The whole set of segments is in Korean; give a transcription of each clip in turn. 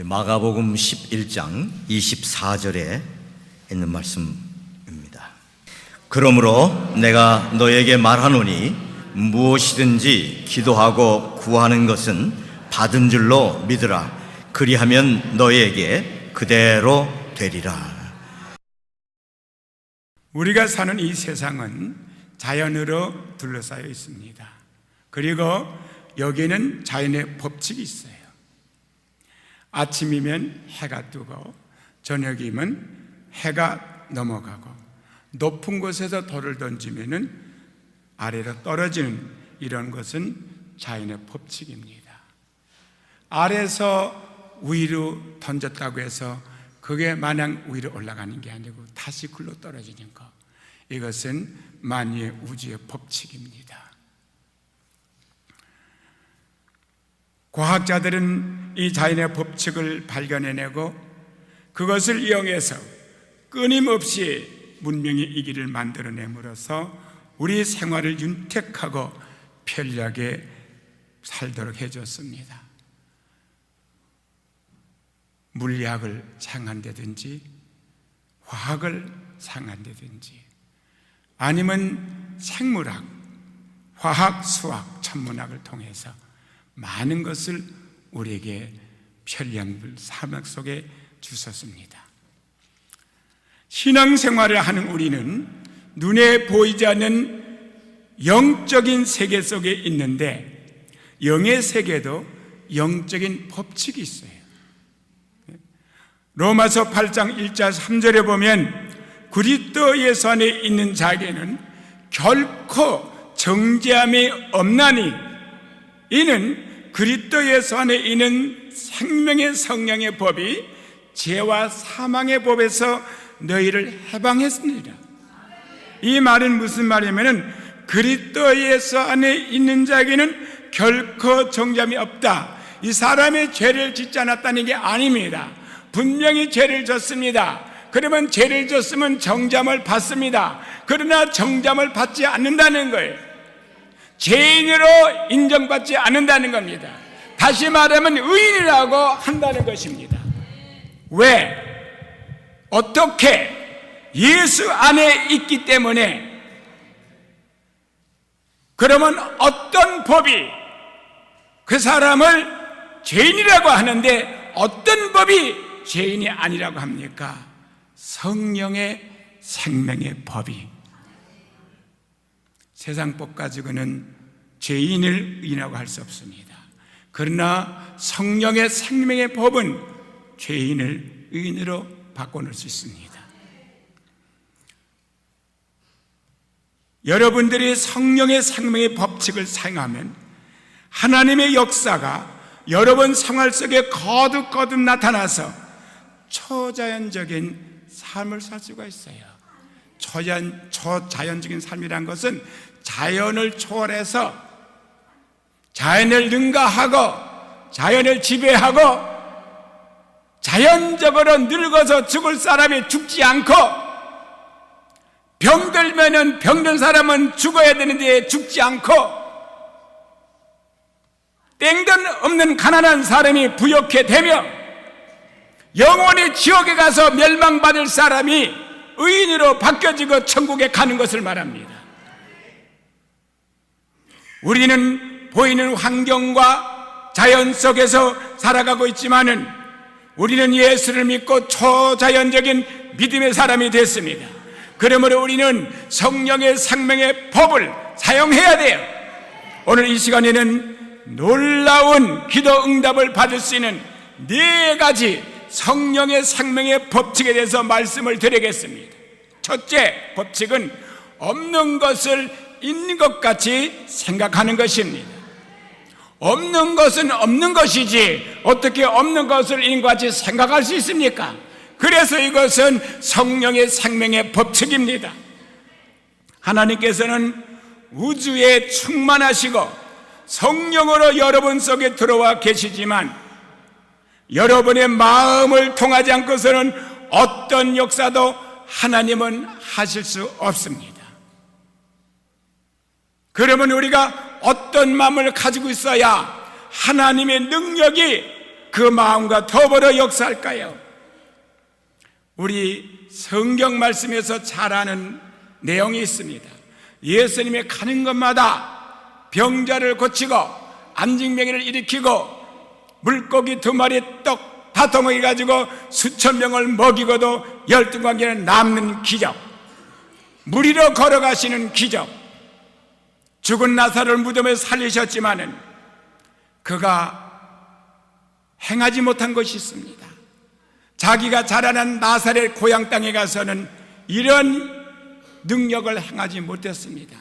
마가복음 11장 24절에 있는 말씀입니다. 그러므로 내가 너에게 말하노니 무엇이든지 기도하고 구하는 것은 받은 줄로 믿으라. 그리하면 너에게 그대로 되리라. 우리가 사는 이 세상은 자연으로 둘러싸여 있습니다. 그리고 여기는 자연의 법칙이 있어요. 아침이면 해가 뜨고 저녁이면 해가 넘어가고 높은 곳에서 돌을 던지면 아래로 떨어지는 이런 것은 자연의 법칙입니다. 아래에서 위로 던졌다고 해서 그게 마냥 위로 올라가는 게 아니고 다시 굴러 떨어지는 것, 이것은 만유의 우주의 법칙입니다. 과학자들은 이 자연의 법칙을 발견해내고 그것을 이용해서 끊임없이 문명의 이 길을 만들어냄으로써 우리 생활을 윤택하고 편리하게 살도록 해줬습니다. 물리학을 사용한다든지 화학을 사용한다든지 아니면 생물학, 화학, 수학, 천문학을 통해서 많은 것을 우리에게 편리한 삶 속에 주셨습니다. 신앙생활을 하는 우리는 눈에 보이지 않는 영적인 세계 속에 있는데 영의 세계도 영적인 법칙이 있어요. 로마서 8장 1절 3절에 보면 그리스도 예수 안에 있는 자에게는 결코 정죄함이 없나니 이는 그리스도 예수 안에 있는 생명의 성령의 법이 죄와 사망의 법에서 너희를 해방했습니다. 이 말은 무슨 말이냐면 그리스도 예수 안에 있는 자에게는 결코 정죄함이 없다. 이 사람의 죄를 짓지 않았다는 게 아닙니다. 분명히 죄를 졌습니다. 그러면 죄를 졌으면 정죄함을 받습니다. 그러나 정죄함을 받지 않는다는 거예요. 죄인으로 인정받지 않는다는 겁니다. 다시 말하면 의인이라고 한다는 것입니다. 왜? 어떻게? 예수 안에 있기 때문에. 그러면 어떤 법이 그 사람을 죄인이라고 하는데 어떤 법이 죄인이 아니라고 합니까? 성령의 생명의 법이. 세상 법 가지고는 죄인을 의인이라고 할 수 없습니다. 그러나 성령의 생명의 법은 죄인을 의인으로 바꿔놓을 수 있습니다. 여러분들이 성령의 생명의 법칙을 사용하면 하나님의 역사가 여러분 생활 속에 거듭거듭 나타나서 초자연적인 삶을 살 수가 있어요. 초자연적인 삶이란 것은 자연을 초월해서 자연을 능가하고 자연을 지배하고 자연적으로 늙어서 죽을 사람이 죽지 않고 병들면은 병든 사람은 죽어야 되는데 죽지 않고 땡돈 없는 가난한 사람이 부욕해 되며 영원히 지옥에 가서 멸망받을 사람이 의인으로 바뀌어지고 천국에 가는 것을 말합니다. 우리는 보이는 환경과 자연 속에서 살아가고 있지만은 우리는 예수를 믿고 초자연적인 믿음의 사람이 됐습니다. 그러므로 우리는 성령의 생명의 법을 사용해야 돼요. 오늘 이 시간에는 놀라운 기도 응답을 받을 수 있는 4가지 성령의 생명의 법칙에 대해서 말씀을 드리겠습니다. 첫째 법칙은 없는 것을 있는 것 같이 생각하는 것입니다. 없는 것은 없는 것이지 어떻게 없는 것을 있는 것 같이 생각할 수 있습니까? 그래서 이것은 성령의 생명의 법칙입니다. 하나님께서는 우주에 충만하시고 성령으로 여러분 속에 들어와 계시지만 여러분의 마음을 통하지 않고서는 어떤 역사도 하나님은 하실 수 없습니다. 그러면 우리가 어떤 마음을 가지고 있어야 하나님의 능력이 그 마음과 더불어 역사할까요? 우리 성경 말씀에서 잘 아는 내용이 있습니다. 예수님이 가는 곳마다 병자를 고치고 안진병이를 일으키고 물고기 2마리 떡 5덩이 가지고 수천 명을 먹이고도 12관계는 남는 기적, 무리로 걸어가시는 기적, 죽은 나사로를 무덤에 살리셨지만은 그가 행하지 못한 것이 있습니다. 자기가 자라난 나사렛 고향 땅에 가서는 이런 능력을 행하지 못했습니다.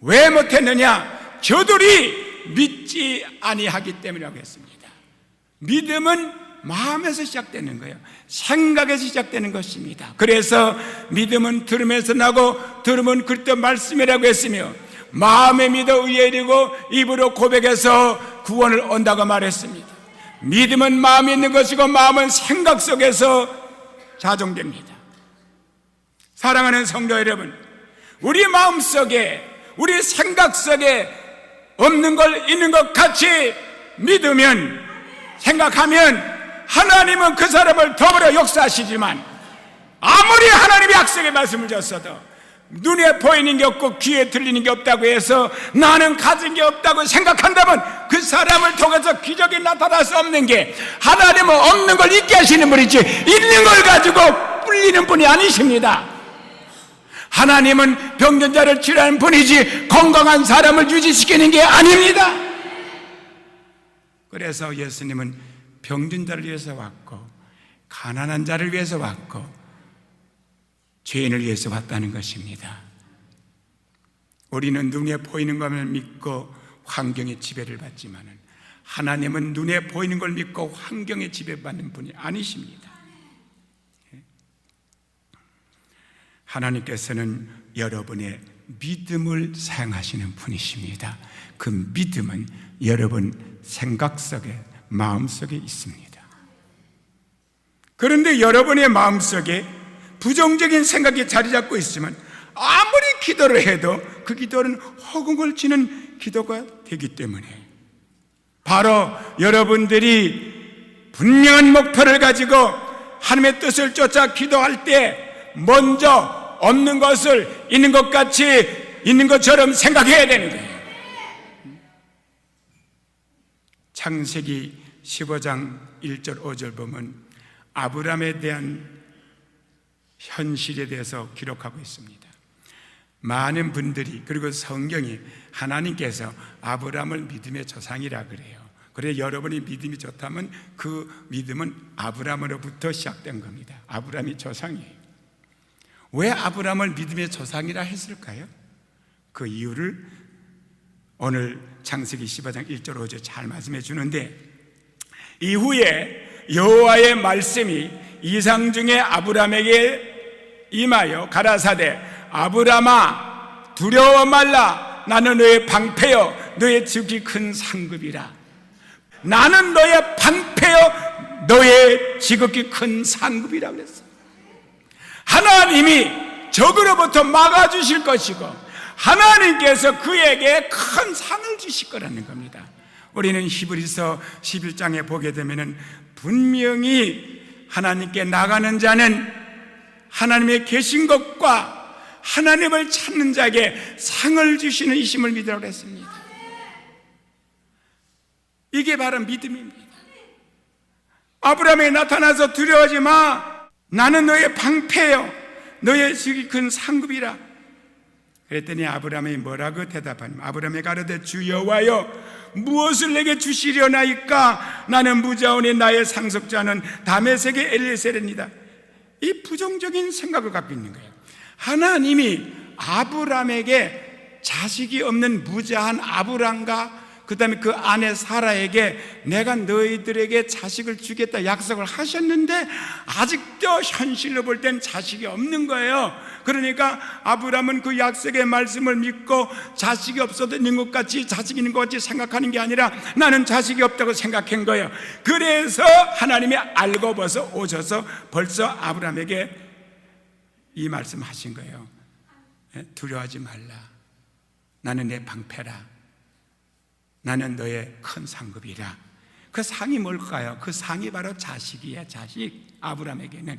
왜 못했느냐? 저들이 믿지 아니하기 때문이라고 했습니다. 믿음은 마음에서 시작되는 거예요. 생각에서 시작되는 것입니다. 그래서 믿음은 들음에서 나고 들음은 그리스도 말씀이라고 했으며 마음에 믿어 의에 이르고 입으로 고백해서 구원을 얻는다고 말했습니다. 믿음은 마음에 있는 것이고 마음은 생각 속에서 자정됩니다. 사랑하는 성도 여러분, 우리 마음속에 우리 생각 속에 없는 걸 있는 것 같이 믿으면, 생각하면 하나님은 그 사람을 더불어 역사하시지만 아무리 하나님이 약속의 말씀을 줬어도 눈에 보이는 게 없고 귀에 들리는 게 없다고 해서 나는 가진 게 없다고 생각한다면 그 사람을 통해서 기적이 나타날 수 없는 게, 하나님은 없는 걸 있게 하시는 분이지 있는 걸 가지고 불리는 분이 아니십니다. 하나님은 병든 자를 치료하는 분이지 건강한 사람을 유지시키는 게 아닙니다. 그래서 예수님은 병든 자를 위해서 왔고 가난한 자를 위해서 왔고 죄인을 위해서 왔다는 것입니다. 우리는 눈에 보이는 것만 믿고 환경의 지배를 받지만 하나님은 눈에 보이는 걸 믿고 환경의 지배받는 분이 아니십니다. 하나님께서는 여러분의 믿음을 사용하시는 분이십니다. 그 믿음은 여러분 생각 속에, 마음 속에 있습니다. 그런데 여러분의 마음 속에 부정적인 생각이 자리 잡고 있으면 아무리 기도를 해도 그 기도는 허공을 치는 기도가 되기 때문에, 바로 여러분들이 분명한 목표를 가지고 하나님의 뜻을 쫓아 기도할 때 먼저 없는 것을 있는 것 같이 있는 것처럼 생각해야 되는 거예요. 창세기 15장 1절 5절 보면 아브라함에 대한 현실에 대해서 기록하고 있습니다. 많은 분들이, 그리고 성경이 하나님께서 아브라함을 믿음의 조상이라 그래요. 그래서 여러분이 믿음이 좋다면 그 믿음은 아브라함으로부터 시작된 겁니다. 아브라함이 조상이에요. 왜 아브라함을 믿음의 조상이라 했을까요? 그 이유를 오늘 창세기 15장 1절 5절 잘 말씀해 주는데, 이후에 여호와의 말씀이 이상 중에 아브라함에게 임하여 가라사대 아브라함아 두려워 말라, 나는 너의 방패여 너의 지극히 큰 상급이라. 나는 너의 방패여 너의 지극히 큰 상급이라 그랬어요. 하나님이 적으로부터 막아주실 것이고 하나님께서 그에게 큰 상을 주실 거라는 겁니다. 우리는 히브리서 11장에 보게 되면 분명히 하나님께 나가는 자는 하나님의 계신 것과 하나님을 찾는 자에게 상을 주시는 이심을 믿으라고 했습니다. 이게 바로 믿음입니다. 아브라함에 나타나서 두려워하지 마, 나는 너의 방패요 너의 지극히 큰 상급이라 그랬더니 아브라함이 뭐라고 대답하냐면, 아브라함이 가로되 주 여호와여 무엇을 내게 주시려나이까? 나는 무자원의 나의 상속자는 다메섹의 엘리에셀입니다. 이 부정적인 생각을 갖고 있는 거예요. 하나님이 아브라함에게 자식이 없는 무자한 아브람과 그 다음에 그 아내 사라에게 내가 너희들에게 자식을 주겠다 약속을 하셨는데 아직도 현실로 볼 땐 자식이 없는 거예요. 그러니까 아브라함은 그 약속의 말씀을 믿고 자식이 없어도 있는 것 같이, 자식이 있는 것 같이 생각하는 게 아니라 나는 자식이 없다고 생각한 거예요. 그래서 하나님이 알고 벌써 오셔서 벌써 아브라함에게 이 말씀 하신 거예요. 두려워하지 말라, 나는 내 방패라, 나는 너의 큰 상급이라. 그 상이 뭘까요? 그 상이 바로 자식이에요. 자식. 아브라함에게는.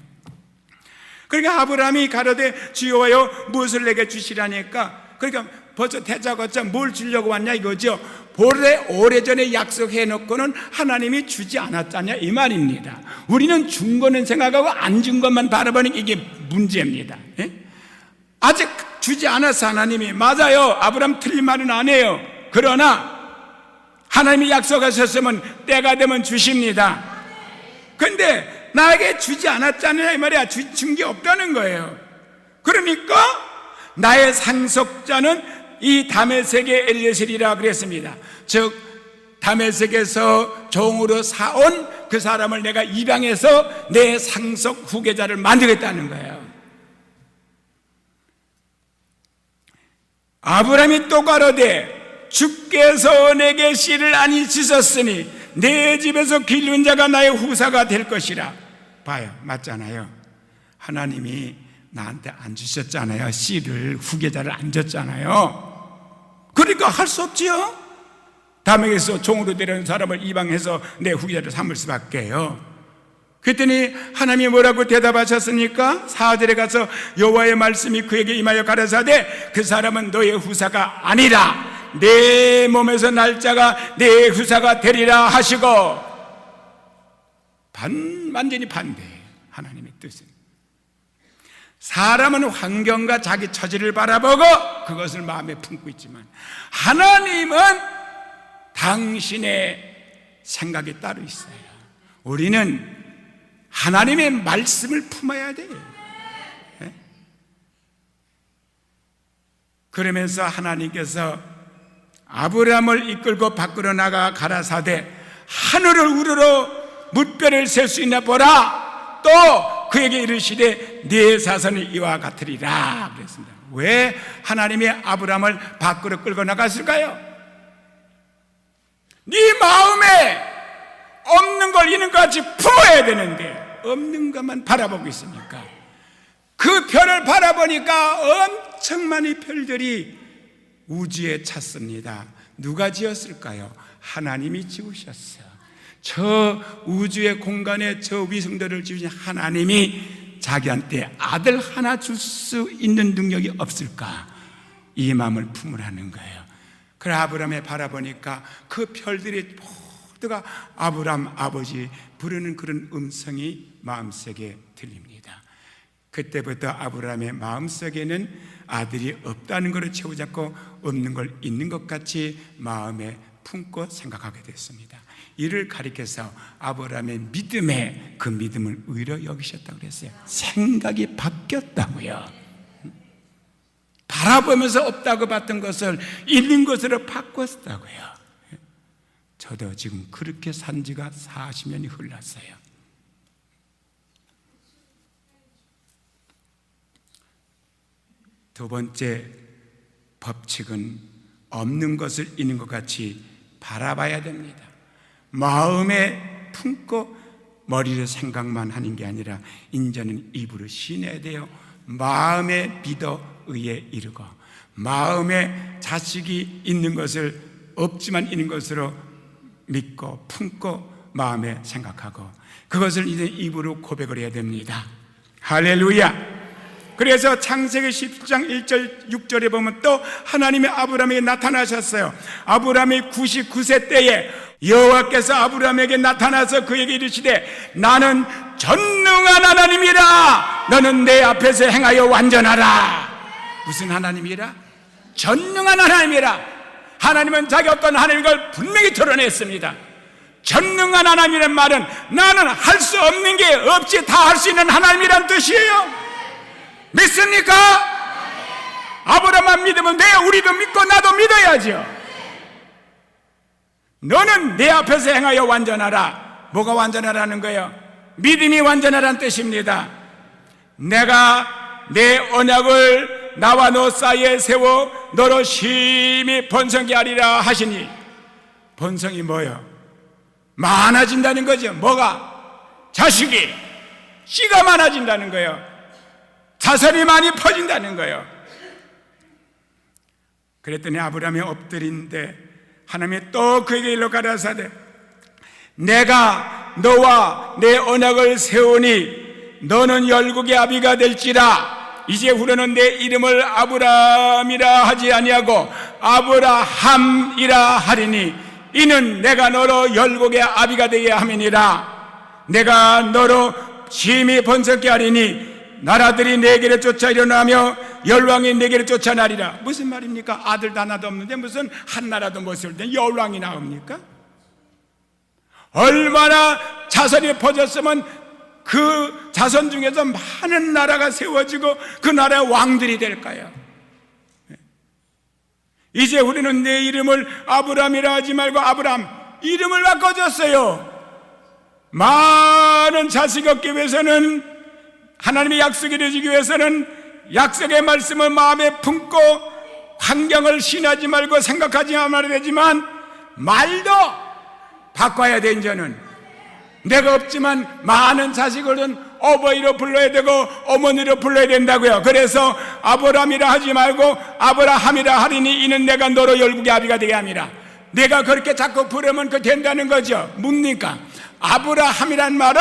그러니까 아브라함이 가로되 주여와여 무엇을 내게 주시라니까. 그러니까 벌써 대자고자 뭘 주려고 왔냐 이거죠. 오래전에 약속해 놓고는 하나님이 주지 않았잖냐 이 말입니다. 우리는 준 거는 생각하고 안 준 것만 바라보는 이게 문제입니다. 예? 아직 주지 않았어. 하나님이. 맞아요. 아브라함 틀린 말은 안 해요. 그러나 하나님이 약속하셨으면 때가 되면 주십니다. 근데 나에게 주지 않았잖아요 이 말이야. 준 게 없다는 거예요. 그러니까 나의 상속자는 이 다메섹의 엘ie셀이라 그랬습니다. 즉 다메섹에서 종으로 사온 그 사람을 내가 입양해서 내 상속 후계자를 만들겠다는 거예요. 아브라함이 또 가로되 주께서 내게 씨를 안 잊으셨으니 내 집에서 기른 자가 나의 후사가 될 것이라. 봐요, 맞잖아요. 하나님이 나한테 안 주셨잖아요. 씨를, 후계자를 안 줬잖아요. 그러니까 할 수 없지요. 다메섹에서 종으로 데려온 사람을 이방해서 내 후계자를 삼을 수밖에요. 그랬더니 하나님이 뭐라고 대답하셨습니까? 4절에 가서 여호와의 말씀이 그에게 임하여 가라사대 그 사람은 너의 후사가 아니라 내 몸에서 날짜가 내 후사가 되리라 하시고. 완전히 반대예요. 하나님의 뜻은. 사람은 환경과 자기 처지를 바라보고 그것을 마음에 품고 있지만 하나님은 당신의 생각이 따로 있어요. 우리는 하나님의 말씀을 품어야 돼요. 네? 그러면서 하나님께서 아브라함을 이끌고 밖으로 나가 가라사대 하늘을 우러러 물결을 셀 수 있나 보라. 또 그에게 이르시되 네 자손이 이와 같으리라 그랬습니다. 왜 하나님이 아브라함을 밖으로 끌고 나갔을까요? 네 마음에 없는 걸 있는 것 같이 품어야 되는데 없는 것만 바라보고 있으니까 그 별을 바라보니까 엄청 많은 별들이 우주에 찼습니다. 누가 지었을까요? 하나님이 지으셨어요. 저 우주의 공간에 저 위성들을 지으신 하나님이 자기한테 아들 하나 줄 수 있는 능력이 없을까? 이 마음을 품으라는 거예요. 그래 아브라함에 바라보니까 그 별들이 모두가 아브라함 아버지 부르는 그런 음성이 마음속에 들립니다. 그때부터 아브라함의 마음속에는 아들이 없다는 것을 채우잡고 없는 걸 있는 것 같이 마음에 품고 생각하게 됐습니다. 이를 가리켜서 아브라함의 믿음에 그 믿음을 의로 여기셨다고 그랬어요. 생각이 바뀌었다고요. 바라보면서 없다고 봤던 것을 있는 것으로 바꿨다고요. 저도 지금 그렇게 산 지가 40년이 흘렀어요. 두 번째 법칙은 없는 것을 있는 것 같이 바라봐야 됩니다. 마음에 품고 머리로 생각만 하는 게 아니라 인자는 입으로 신해야 돼요. 마음에 믿어 의에 이르고 마음에 자식이 있는 것을 없지만 있는 것으로 믿고 품고 마음에 생각하고 그것을 이제 입으로 고백을 해야 됩니다. 할렐루야. 그래서 창세기 17장 1절 6절에 보면 또 하나님이 아브라함에게 나타나셨어요. 아브라함이 99세 때에 여호와께서 아브라함에게 나타나서 그에게 이르시되 나는 전능한 하나님이라 너는 내 앞에서 행하여 완전하라. 무슨 하나님이라? 전능한 하나님이라. 하나님은 자기 어떤 하나님인 걸 분명히 드러냈습니다. 전능한 하나님이란 말은 나는 할 수 없는 게 없이 다 할 수 있는 하나님이란 뜻이에요. 믿습니까? 아브라함만 믿으면 돼. 우리도 믿고 나도 믿어야죠. 너는 내 앞에서 행하여 완전하라. 뭐가 완전하라는 거예요? 믿음이 완전하라는 뜻입니다. 내가 내 언약을 나와 너 사이에 세워 너로 심히 번성케 하리라 하시니 번성이 뭐예요? 많아진다는 거죠. 뭐가? 자식이 씨가 많아진다는 거예요. 자손이 많이 퍼진다는 거예요. 그랬더니 아브라함이 엎드린데 하나님이 또 그에게 일러 가라사대 내가 너와 내 언약을 세우니 너는 열국의 아비가 될지라. 이제 후로는 내 이름을 아브라함이라 하지 아니하고 아브라함이라 하리니 이는 내가 너로 열국의 아비가 되게 함이니라. 내가 너로 심히 번성케 하리니 나라들이 내게로 쫓아 일어나며 열왕이 내게로 쫓아나리라. 무슨 말입니까? 아들도 하나도 없는데 무슨 한 나라도 못 세울 때 열왕이 나옵니까? 얼마나 자손이 퍼졌으면 그 자손 중에서 많은 나라가 세워지고 그 나라의 왕들이 될까요? 이제 우리는 내 이름을 아브라함이라 하지 말고 아브라함 이름을 바꿔줬어요. 많은 자식 얻기 위해서는, 하나님의 약속을 이루기 위해서는 약속의 말씀을 마음에 품고 환경을 신하지 말고 생각하지 말아야 되지만 말도 바꿔야 돼. 이제는 내가 없지만 많은 자식을 어버이로 불러야 되고 어머니로 불러야 된다고요. 그래서 아브라함이라 하지 말고 아브라함이라 하리니 이는 내가 너로 열국의 아비가 되게 함이라. 내가 그렇게 자꾸 부르면 그 된다는 거죠. 뭡니까? 아브라함이란 말은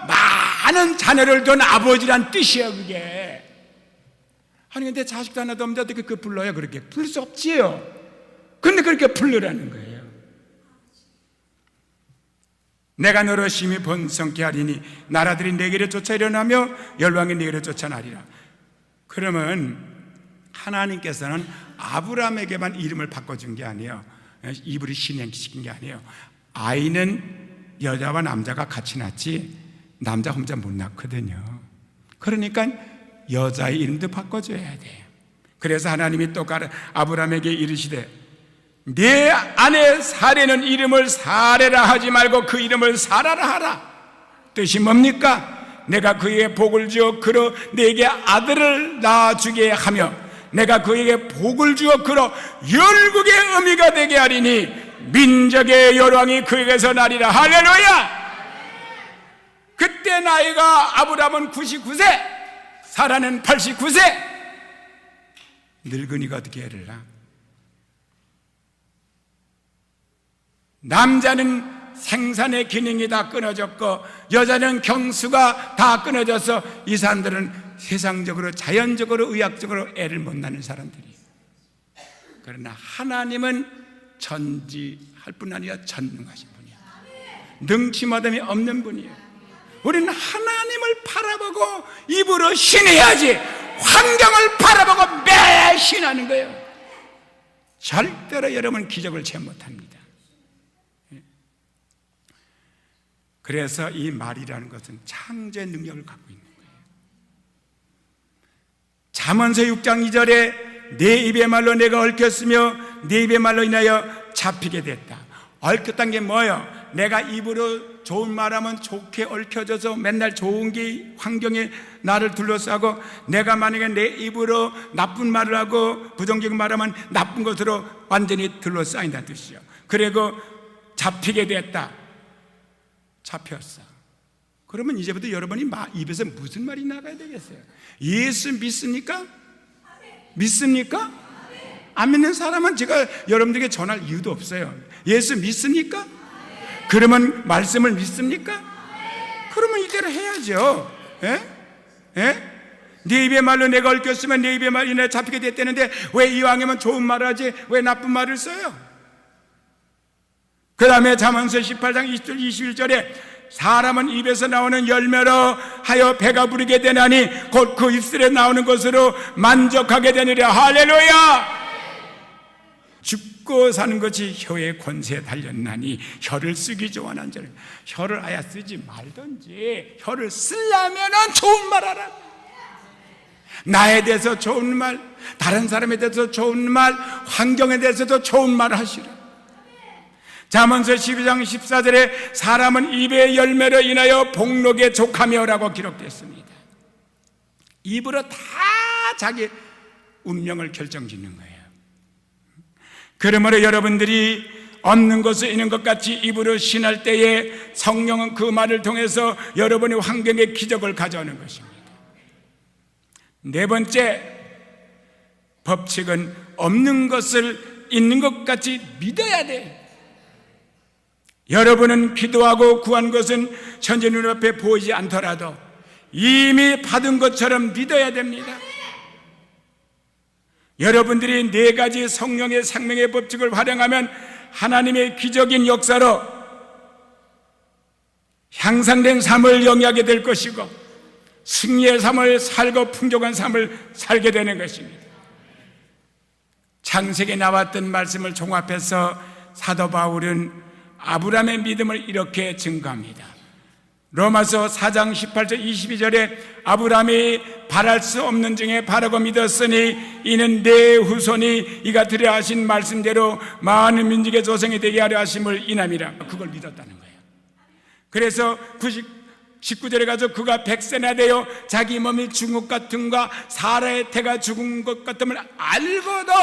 많은 자녀를 둔 아버지란 뜻이에요. 그게. 아니 근데 자식도 하나도 없는데 어떻게 그 불러요? 그렇게 부를 수 없지요. 근데 그렇게 부르라는 거예요. 내가 너로 심히 번성케 하리니 나라들이 내게로 쫓아 일어나며 열왕이 내게로 쫓아나리라. 그러면 하나님께서는 아브라함에게만 이름을 바꿔준 게 아니에요. 이불이 신행시킨 게 아니에요. 아이는 여자와 남자가 같이 낳지 남자 혼자 못 낳거든요. 그러니까 여자의 이름도 바꿔줘야 돼요. 그래서 하나님이 또 아브라함에게 이르시되 내 아내 사레는 이름을 사레라 하지 말고 그 이름을 사라라 하라. 뜻이 뭡니까? 내가 그에게 복을 주어 그로 내게 아들을 낳아주게 하며 내가 그에게 복을 주어 그로 열국의 어미가 되게 하리니 민족의 열왕이 그에게서 나리라. 할렐루야. 그때 나이가 아브라함은 99세, 사라는 89세. 늙은이가 어떻게 애를 낳아? 남자는 생산의 기능이 다 끊어졌고 여자는 경수가 다 끊어져서 이 사람들은 세상적으로 자연적으로 의학적으로 애를 못 낳는 사람들이에요. 그러나 하나님은 전지할 뿐 아니라 전능하신 분이에요. 능치마담이 없는 분이에요. 우리는 하나님을 바라보고 입으로 신해야지 환경을 바라보고 매신하는 거예요. 절대로 여러분 기적을 체험 못합니다. 그래서 이 말이라는 것은 창조의 능력을 갖고 있는 거예요. 잠언서 6장 2절에 내 입의 말로 내가 얽혔으며 내 입의 말로 인하여 잡히게 됐다. 얽혔다는 게 뭐예요? 내가 입으로 좋은 말하면 좋게 얽혀져서 맨날 좋은 게 환경에 나를 둘러싸고 내가 만약에 내 입으로 나쁜 말을 하고 부정적인 말하면 나쁜 것으로 완전히 둘러싸인다는 뜻이죠. 그리고 잡히게 됐다. 잡혔어. 그러면 이제부터 여러분이 입에서 무슨 말이 나가야 되겠어요? 예수 믿습니까? 믿습니까? 안 믿는 사람은 제가 여러분들에게 전할 이유도 없어요. 예수 믿습니까? 그러면 말씀을 믿습니까? 그러면 이대로 해야죠. 예? 예? 네 입의 말로 내가 얽혔으면 네 입의 말이 내가 잡히게 됐다는데 왜 이왕이면 좋은 말을 하지 왜 나쁜 말을 써요? 그 다음에 잠언서 18장 20절 21절에 사람은 입에서 나오는 열매로 하여 배가 부르게 되나니 곧 그 입술에 나오는 것으로 만족하게 되느라. 할렐루야. 죽고 사는 것이 혀의 권세에 달렸나니 혀를 쓰기 좋아하는 자는 혀를 아예 쓰지 말든지 혀를 쓰려면 좋은 말 하라. 나에 대해서 좋은 말, 다른 사람에 대해서 좋은 말, 환경에 대해서도 좋은 말 하시라. 잠언서 12장 14절에 사람은 입의 열매로 인하여 복록에 족하며라고 기록됐습니다. 입으로 다 자기 운명을 결정짓는 거예요. 그러므로 여러분들이 없는 것을 있는 것 같이 입으로 신할 때에 성령은 그 말을 통해서 여러분의 환경에 기적을 가져오는 것입니다. 네 번째 법칙은 없는 것을 있는 것 같이 믿어야 돼. 여러분은 기도하고 구한 것은 현재 눈앞에 보이지 않더라도 이미 받은 것처럼 믿어야 됩니다. 여러분들이 네 가지 성령의 생명의 법칙을 활용하면 하나님의 기적인 역사로 향상된 삶을 영위하게 될 것이고 승리의 삶을 살고 풍족한 삶을 살게 되는 것입니다. 창세기에 나왔던 말씀을 종합해서 사도 바울은 아브라함의 믿음을 이렇게 증거합니다. 로마서 4장 18절 22절에 아브라함이 바랄 수 없는 중에 바라고 믿었으니 이는 내 후손이 이가 드려 하신 말씀대로 많은 민족의 조상이 되게 하려 하심을 인함이라. 그걸 믿었다는 거예요. 그래서 19절에 가서 그가 100세나 되어 자기 몸이 죽은 것 같음과 사라의 태가 죽은 것 같음을 알고도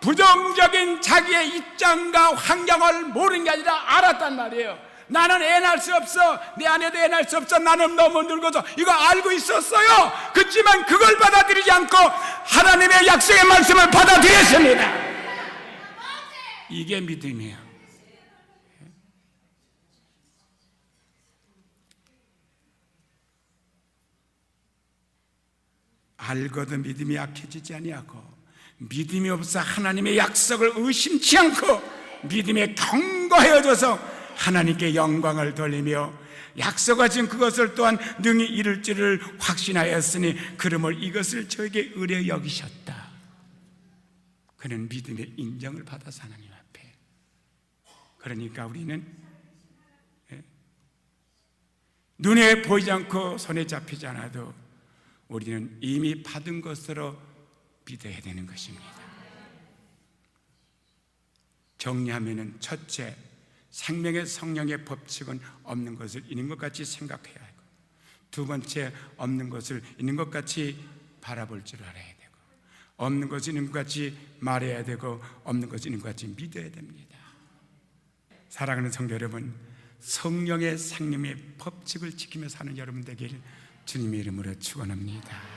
부정적인 자기의 입장과 환경을 모르는 게 아니라 알았단 말이에요. 나는 애 낳을 수 없어. 내 아내도 애 낳을 수 없어. 나는 너무 늙어서. 이거 알고 있었어요. 그렇지만 그걸 받아들이지 않고 하나님의 약속의 말씀을 받아들였습니다. 이게 믿음이에요. 알고도 믿음이 약해지지 아니하고 믿음이 없어 하나님의 약속을 의심치 않고 믿음에 견고해져서 하나님께 영광을 돌리며 약속하신 그것을 또한 능히 이룰 줄을 확신하였으니 그러므로 이것을 저에게 의뢰 여기셨다. 그는 믿음의 인정을 받아서 하나님 앞에. 그러니까 우리는 눈에 보이지 않고 손에 잡히지 않아도 우리는 이미 받은 것으로 믿어야 되는 것입니다. 정리하면은 첫째, 생명의 성령의 법칙은 없는 것을 있는 것 같이 생각해야 하고, 두 번째, 없는 것을 있는 것 같이 바라볼 줄 알아야 되고, 없는 것을 있는 것 같이 말해야 되고, 없는 것을 있는 것 같이 믿어야 됩니다. 사랑하는 성도 여러분, 성령의 생명의 법칙을 지키며 사는 여러분 되길 주님의 이름으로 축원합니다.